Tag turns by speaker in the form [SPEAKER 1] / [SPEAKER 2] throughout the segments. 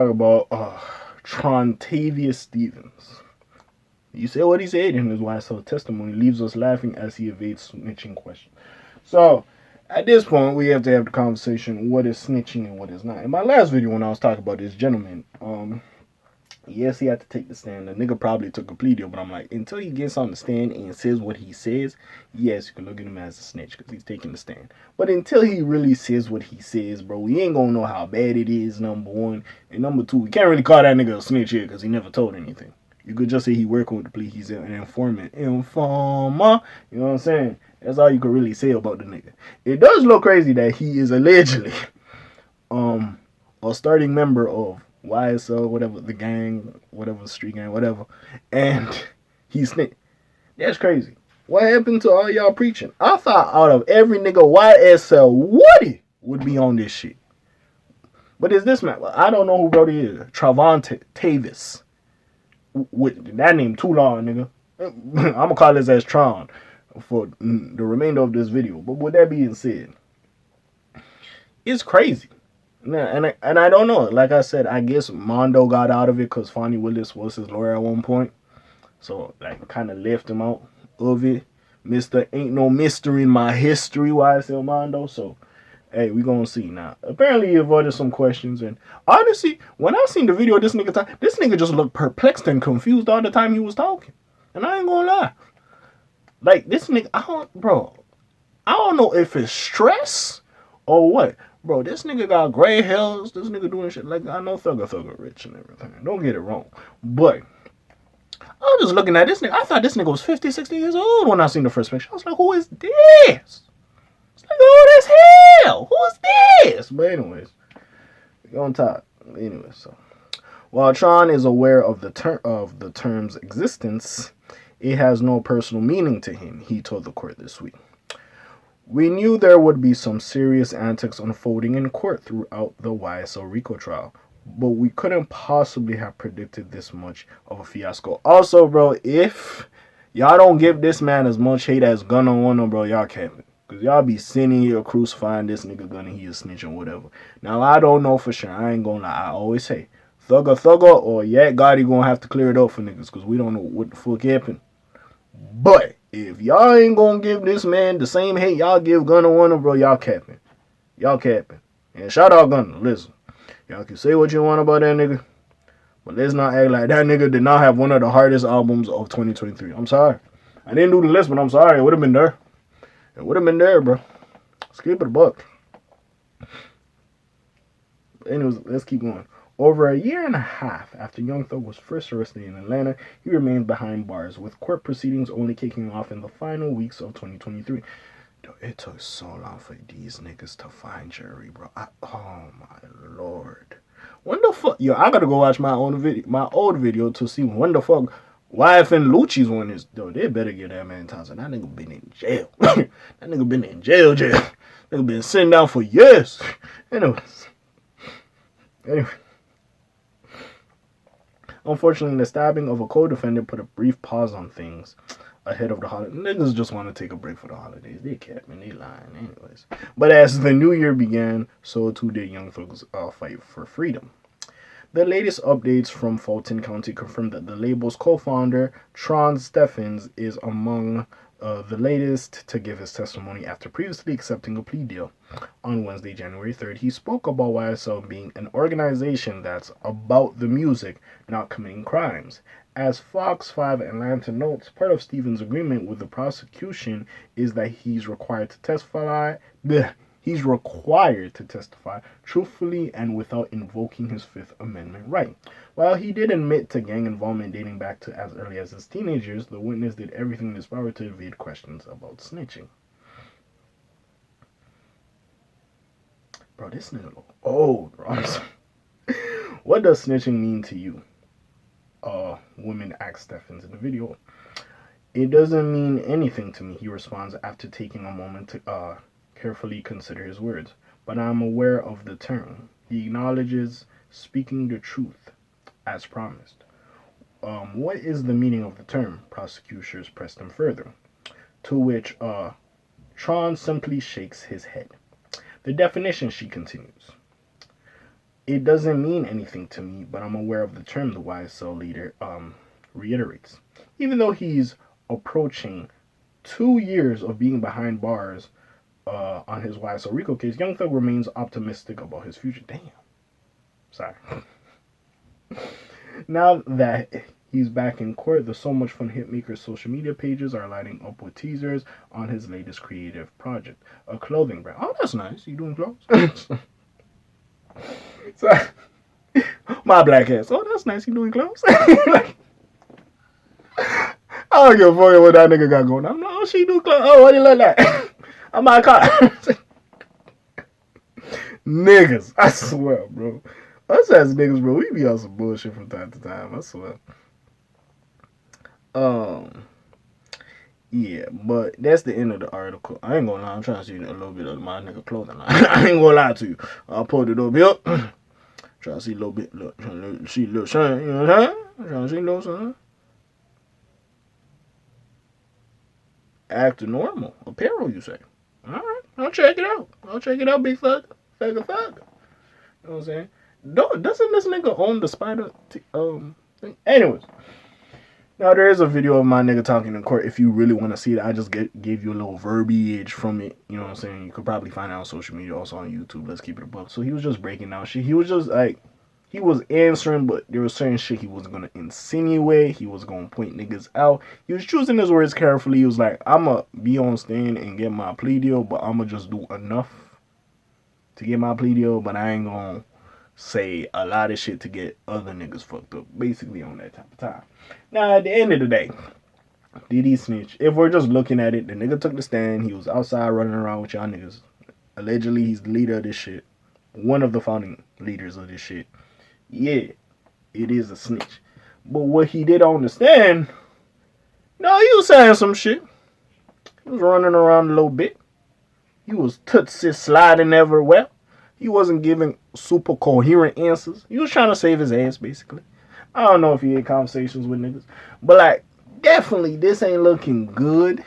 [SPEAKER 1] About Trontavious Stevens. He said what he said in his YSL testimony leaves us laughing as he evades snitching question. So at this point, we have to have the conversation: what is snitching and what is not. In my last video, when I was talking about this gentleman, yes, he had to take the stand. The nigga probably took a plea deal, but I'm like, until he gets on the stand and says what he says, yes, you can look at him as a snitch because he's taking the stand. But until he really says what he says, bro, we ain't gonna know how bad it is, number one. And number two, we can't really call that nigga a snitch here because he never told anything. You could just say he working with the police. He's an informant. Informer. You know what I'm saying? That's all you could really say about the nigga. It does look crazy that he is allegedly a starting member of YSL, whatever, the gang, whatever, street gang, whatever, and he's snitch. That's crazy. What happened to all y'all preaching? I thought out of every nigga YSL Woody would be on this shit. But is this man? I don't know who wrote it is. Trontavious. With that name too long, nigga. I'm gonna call his ass Tron for the remainder of this video. But with that being said, it's crazy. Yeah, and I don't know. Like I said, I guess Mondo got out of it because Fonnie Willis was his lawyer at one point. So, like, kind of left him out of it. Mr. Ain't No Mystery in My History, YSL Mondo. So, hey, we gonna see now. Apparently, he avoided some questions. And honestly, when I seen the video of this nigga talk, this nigga just looked perplexed and confused all the time he was talking. And I ain't gonna lie. Like, this nigga, I don't know if it's stress or what. Bro, this nigga got gray hairs. This nigga doing shit. Like, I know Thugger rich and everything. Don't get it wrong. But I was just looking at this nigga. I thought this nigga was 50, 60 years old when I seen the first picture. I was like, who is this? It's like, who this hell? Who is this? But anyways, we on top. Anyways, so while Tron is aware of the term's existence, it has no personal meaning to him, he told the court this week. We knew there would be some serious antics unfolding in court throughout the YSL Rico trial, but we couldn't possibly have predicted this much of a fiasco. Also, bro, if y'all don't give this man as much hate as Gunna want him, bro, y'all can't. Because y'all be sitting here crucifying this nigga Gunna, he a snitch or whatever. Now, I don't know for sure. I ain't gonna lie. I always say, Thugger, or yeah, Gotti gonna have to clear it up for niggas because we don't know what the fuck happened. But if y'all ain't gonna give this man the same hate y'all give Gunna Warner, bro, y'all capping. Y'all capping. And shout out Gunna. Listen, y'all can say what you want about that nigga, but let's not act like that nigga did not have one of the hardest albums of 2023. I'm sorry. I didn't do the list, but I'm sorry. It would have been there. It would have been there, bro. Let's keep it a buck. Anyways, let's keep going. Over a year and a half after Young Thug was first arrested in Atlanta, he remains behind bars, with court proceedings only kicking off in the final weeks of 2023. Dude, it took so long for these niggas to find Jerry, bro. Oh my lord. When the fuck? Yo, I gotta go watch my old video to see when the fuck YF and Lucci's one is. Though they better get that man Thompson. That nigga been in jail. That nigga been in jail. Nigga been sitting down for years. Anyway. Unfortunately, the stabbing of a co-defendant put a brief pause on things ahead of the holidays. Niggas just want to take a break for the holidays. They capping, they lying anyways. But as the new year began, so too did Young Thug's fight for freedom. The latest updates from Fulton County confirmed that the label's co-founder, Tron Steffens, is among the latest to give his testimony after previously accepting a plea deal. On Wednesday, January 3rd, he spoke about YSL being an organization that's about the music, not committing crimes. As Fox 5 Atlanta notes, part of Stevens' agreement with the prosecution is that he's required to testify truthfully and without invoking his Fifth Amendment right. While he did admit to gang involvement dating back to as early as his teenagers, the witness did everything in his power to evade questions about snitching. Bro, this nigga look old, bro. What does snitching mean to you? Women asked Steffens in the video. It doesn't mean anything to me, he responds after taking a moment to carefully consider his words. But I'm aware of the term. He acknowledges speaking the truth, as promised. What is the meaning of the term? Prosecutors pressed him further. To which Tron simply shakes his head. The definition, she continues, It doesn't mean anything to me, but I'm aware of the term the YSL leader reiterates. Even though he's approaching 2 years of being behind bars on his YSL Rico case, Young Thug remains optimistic about his future. Damn. Sorry. Now that he's back in court, the So Much Fun hitmaker's social media pages are lighting up with teasers on his latest creative project, a clothing brand. Oh, that's nice. You doing clothes? So, my black ass. Oh, that's nice. You doing clothes? I don't give a fuck what that nigga got going on. Oh, she do clothes. Oh, what do you look like? I'm my car. Niggas, I swear, bro. Us as niggas, bro, we be on some bullshit from time to time. I swear. Yeah, but that's the end of the article. I ain't gonna lie, I'm trying to see a little bit of my nigga clothing line. I ain't gonna lie to you. I'll pull it up here. Try to see a little bit. Look, see a little shine. You know what I'm saying? Trying to see a little something. Act normal. Apparel, you say. Alright, I'll check it out. Big thug. Thug. You know what I'm saying? Doesn't this nigga own the spider thing? Anyways. Now, there is a video of my nigga talking in court. If you really want to see it, I just gave you a little verbiage from it. You know what I'm saying? You could probably find it on social media, also on YouTube. Let's keep it a buck. So he was just breaking down shit. He was just like, he was answering, but there was certain shit he wasn't going to insinuate. He was going to point niggas out. He was choosing his words carefully. He was like, I'm going to be on stand and get my plea deal, but I'm going to just do enough to get my plea deal, but I ain't going to say a lot of shit to get other niggas fucked up. Basically on that type of time. Now, at the end of the day, did he snitch? If we're just looking at it, the nigga took the stand. He was outside running around with y'all niggas. Allegedly, he's the leader of this shit. One of the founding leaders of this shit. Yeah, it is a snitch. But what he did on the stand, no, he was saying some shit. He was running around a little bit. He was tootsie sliding everywhere. He wasn't giving super coherent answers. He was trying to save his ass, basically. I don't know if he had conversations with niggas. But, like, definitely, this ain't looking good.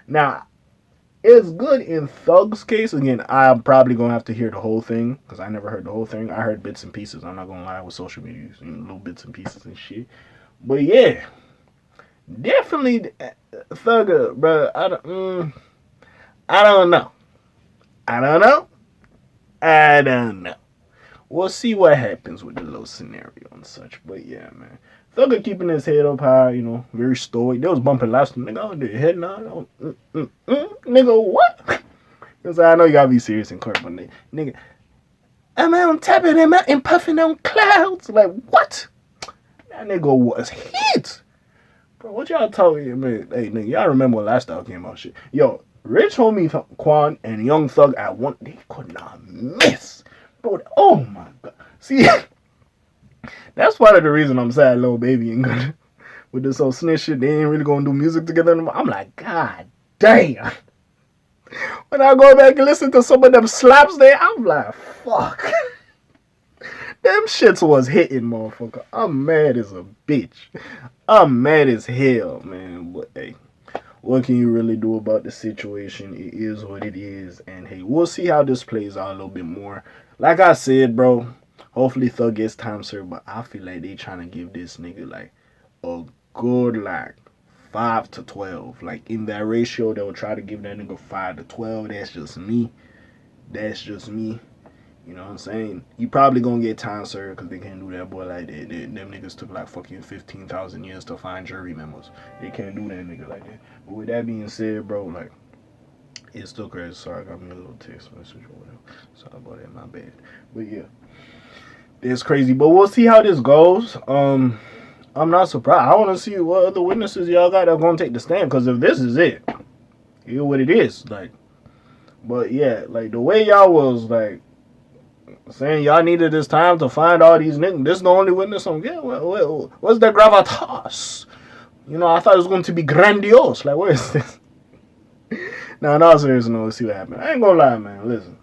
[SPEAKER 1] Now, it's good in Thug's case. Again, I'm probably going to have to hear the whole thing. Because I never heard the whole thing. I heard bits and pieces. I'm not going to lie with social media. Little bits and pieces and shit. But, yeah. Definitely, Thug, bro. I don't know. I don't know. We'll see what happens with the little scenario and such. But yeah, man. Thugger keeping his head up high, you know, very stoic. They was bumping last time. Nigga, on the head now. Nigga, what? Because I know you gotta be serious in court, but nigga, I'm on top of them and puffing on clouds. Like, what? That nigga was hit. Bro, what y'all talking, man? Hey, nigga, y'all remember when Lifestyle came out shit. Yo, Rich Homie Quan and Young Thug at one, they could not miss. Bro, oh my god. See, that's part of the reason I'm sad Lil Baby ain't gonna, with this whole snitch shit, they ain't really gonna do music together anymore. I'm like, god damn. When I go back and listen to some of them slaps there, I'm like, fuck. Them shits was hitting, motherfucker. I'm mad as a bitch. I'm mad as hell, man. But hey, what can you really do about the situation? It is what it is. And hey, we'll see how this plays out a little bit more. Like I said, bro, hopefully Thug gets time served. But I feel like they trying to give this nigga like a good like 5 to 12. Like in that ratio, they'll try to give that nigga 5 to 12. That's just me. You know what I'm saying? He probably gonna get time served because they can't do that boy like that. Them niggas took like fucking 15,000 years to find jury memos. They can't do that nigga like that. But with that being said, bro, like, it's still crazy. Sorry, I got me a little text message or whatever. Sorry about that, my bad. But yeah, it's crazy. But we'll see how this goes. I'm not surprised. I want to see what other witnesses y'all got that are gonna take the stand. Because if this is it, hear what it is. Like, but yeah, like the way y'all was like saying y'all needed this time to find all these niggas. This is the only witness I'm getting. What's the gravitas? You know, I thought it was going to be grandiose. Like, what is this? Nah, no, seriously, no, let's see what happens. I ain't gonna lie, man. Listen.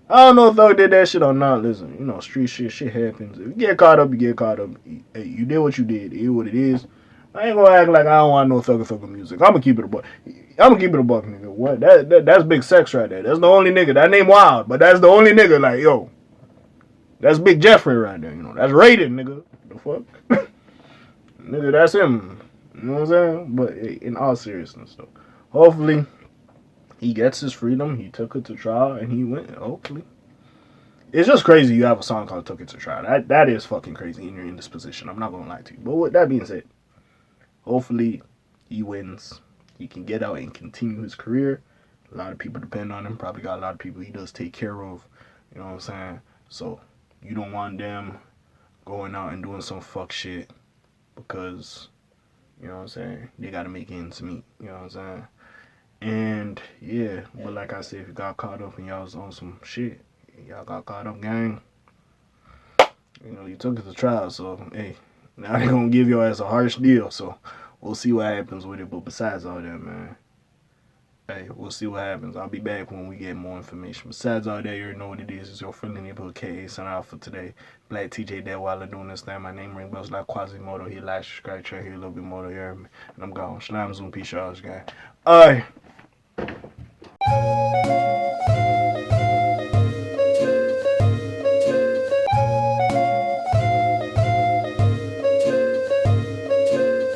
[SPEAKER 1] I don't know if Thug did that shit or not. Listen, you know, street shit happens. If you get caught up, you get caught up. Hey, you did what you did. It is what it is. I ain't gonna act like I don't want no Thugger music. I'm gonna keep it a buck. Nigga. What? That's big sex right there. That's the only nigga. That name wild, but that's the only nigga. Like, yo, That's Big Jeffrey right there, you know. That's Raiden, nigga. The fuck? Nigga, that's him. You know what I'm saying? But in all seriousness, though, hopefully he gets his freedom. He took it to trial and he went. Hopefully. It's just crazy you have a song called Took It to Trial. That is fucking crazy and you're in this position. I'm not gonna lie to you. But with that being said, hopefully he wins. He can get out and continue his career. A lot of people depend on him. Probably got a lot of people he does take care of. You know what I'm saying? So you don't want them going out and doing some fuck shit because, you know what I'm saying, they gotta make ends meet. You know what I'm saying? And yeah, but like I said, if you got caught up and y'all was on some shit, y'all got caught up, gang. You know, you took it to trial, so hey, now they gonna give your ass a harsh deal. So we'll see what happens with it. But besides all that, man, hey, we'll see what happens. I'll be back when we get more information. Besides all that, you already know what it is. It's your friendly neighborhood K.A. signing out for today. Black TJ Dead while I'm doing this thing. My name ring bells like Quasimodo. He like, subscribe, try here a little bit more to hear me. And I'm gone. Shalom, Zoom, peace, y'all, guys. Alright.